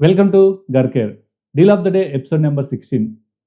Welcome to గర్కేర్ deal of the day episode number 16.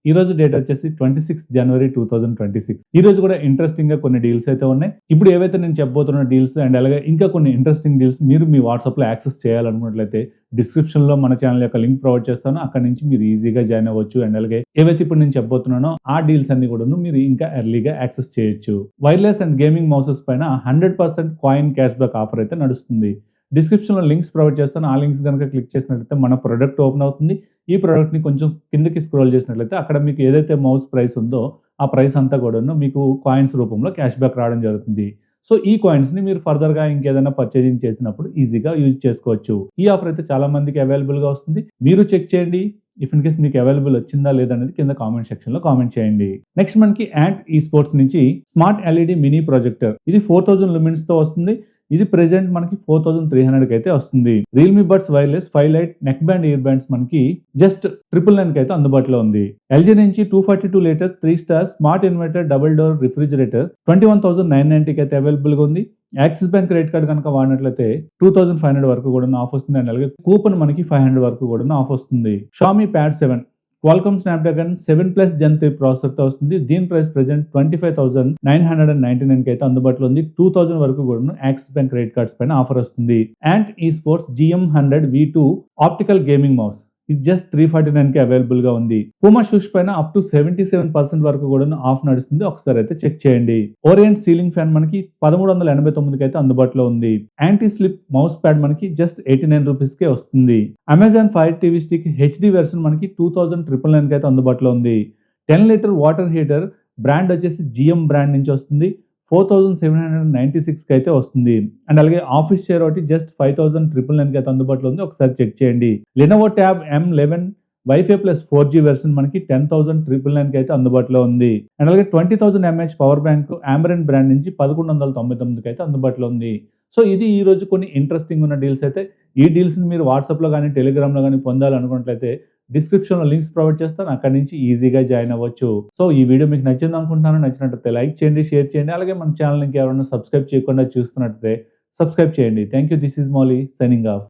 ఈ రోజు డేట్ వచ్చేసి 26 జనవరి 2026. ఈ రోజు కూడా ఇంట్రెస్టింగ్ గా కొన్ని డీల్స్ అయితే ఉన్నాయి. ఇప్పుడు ఏవైతే నేను చెప్పబోతున్న డీల్స్ అండ్ అలాగే ఇంకా కొన్ని ఇంట్రెస్టింగ్ డీల్స్ మీరు మీ వాట్సాప్ లో యాక్సెస్ చేయాలనుకున్నట్లయితే డిస్క్రిప్షన్ లో మన ఛానల్ యొక్క లింక్ ప్రొవైడ్ చేస్తాను. అక్కడ నుంచి మీరు ఈజీగా జాయిన్ అవ్వచ్చు. అండ్ అలాగే ఏవైతే ఇప్పుడు నేను చెప్పబోతున్నానో ఆ డీల్స్ అన్ని కూడా మీరు ఇంకా ఎర్లీగా యాక్సెస్ చేయొచ్చు. వైర్లెస్ అండ్ గేమింగ్ మౌసెస్ పైన 100% కాయిన్ క్యాష్ బ్యాక్ ఆఫర్ అయితే నడుస్తుంది. డిస్క్రిప్షన్లో లింక్స్ ప్రొవైడ్ చేస్తాను. ఆ లింక్స్ కనుక క్లిక్ చేసినట్లయితే మన ప్రొడక్ట్ ఓపెన్ అవుతుంది. ఈ ప్రొడక్ట్ని కొంచెం కిందకి స్క్రోల్ చేసినట్లయితే అక్కడ మీకు ఏదైతే మౌస్ ప్రైస్ ఉందో ఆ ప్రైస్ అంతా కూడాను మీకు కాయిన్స్ రూపంలో క్యాష్ బ్యాక్ రావడం జరుగుతుంది. సో ఈ కాయిన్స్ని మీరు ఫర్దర్గా ఇంకేదైనా పర్చేజింగ్ చేసినప్పుడు ఈజీగా యూజ్ చేసుకోవచ్చు. ఈ ఆఫర్ అయితే చాలా మందికి అవైలబుల్గా వస్తుంది. మీరు చెక్ చేయండి. ఇఫ్ ఇన్ కేస్ మీకు అవైలబుల్ వచ్చిందా లేదనేది కింద కామెంట్ సెక్షన్లో కామెంట్ చేయండి. నెక్స్ట్ మనకి యాంట్ ఈ స్పోర్ట్స్ నుంచి స్మార్ట్ ఎల్ఈడి మినీ ప్రొజెక్టర్, ఇది 4000 లుమిన్స్తో వస్తుంది. ఇది ప్రెజెంట్ మనకి 4300 అయితే వస్తుంది. Realme buds wireless 5 light neck band year bands మనకి జస్ట్ 999 అయితే అందుబాటులో ఉంది. ఎల్జీ నుంచి 242 litre 3 star smart inverter double door refrigerator 21,990 అయితే అవైలబుల్ గా ఉంది. యాక్సిస్ బ్యాంక్ క్రెడిట్ కార్డ్ కనుక వాడినట్లయితే 2500 వరకు కూడా ఆఫ్ వస్తుంది. అండ్ అలాగే కూపన్ మనకి 500 వరకు కూడా ఆఫ్ వస్తుంది. Xiaomi pad 7 Qualcomm Snapdragon 7+ Gen 3 ప్రాసెసర్తో వస్తుంది. దీని ప్రైస్ ప్రెజెంట్ 25,999 అయితే అందుబాటులో ఉంది. 2000 వరకు కూడా యాక్సిస్ బ్యాంక్ క్రెడిట్ కార్డ్స్ పైన ఆఫర్ వస్తుంది. అండ్ ఈ sports GM100 V2 optical gaming mouse, ఇది జస్ట్ 349 అవైలబుల్ గా ఉంది. పూమా షూస్ పైన అప్ టు 77% వరకు కూడా ఆఫ్ నడుస్తుంది. ఒకసారి అయితే చెక్ చేయండి. ఓరియంట్ సీలింగ్ ఫ్యాన్ మనకి 1389 అయితే అందుబాటులో ఉంది. యాంటీ స్లిప్ మౌస్ ప్యాడ్ మనకి జస్ట్ 89 రూపీస్ కే వస్తుంది. Amazon fire TV stick HD version మనకి 2999 అయితే అందుబాటులో ఉంది. 10 లీటర్ వాటర్ హీటర్ బ్రాండ్ వచ్చేసి GM బ్రాండ్ నుంచి వస్తుంది. 4796 అయితే వస్తుంది. అండ్ అలాగే ఆఫీస్ చైర్ ఒకటి జస్ట్ 5999 అయితే అందుబాటులో ఉంది. ఒకసారి చెక్ చేయండి. Lenovo tab M11 wifi plus 4G version మనకి 10,999 అయితే అందుబాటులో ఉంది. అండ్ అలాగే 20,000 mAh పవర్ బ్యాంక్ ఆంబరెన్ బ్రాండ్ నుంచి 1199 అయితే అందుబాటులో ఉంది. సో ఇది ఈ రోజు కొన్ని ఇంట్రెస్టింగ్ ఉన్న డీల్స్ అయితే. ఈ డీల్స్ ని మీరు వాట్సాప్లో కానీ టెలిగ్రామ్లో కానీ పొందాలనుకున్నట్లయితే డిస్క్రిప్షన్లో లింక్స్ ప్రొవైడ్ చేస్తాను. అక్కడి నుంచి ఈజీగా జాయిన్ అవ్వచ్చు. సో ఈ వీడియో మీకు నచ్చింది అనుకుంటున్నాను. నచ్చినట్లయితే లైక్ చేయండి, షేర్ చేయండి. అలాగే మన ఛానల్ ఇంకెవరైనా సబ్స్క్రైబ్ చేయకుండా చూస్తున్నట్లయితే సబ్స్క్రైబ్ చేయండి. Thank you. This is Mouli signing off.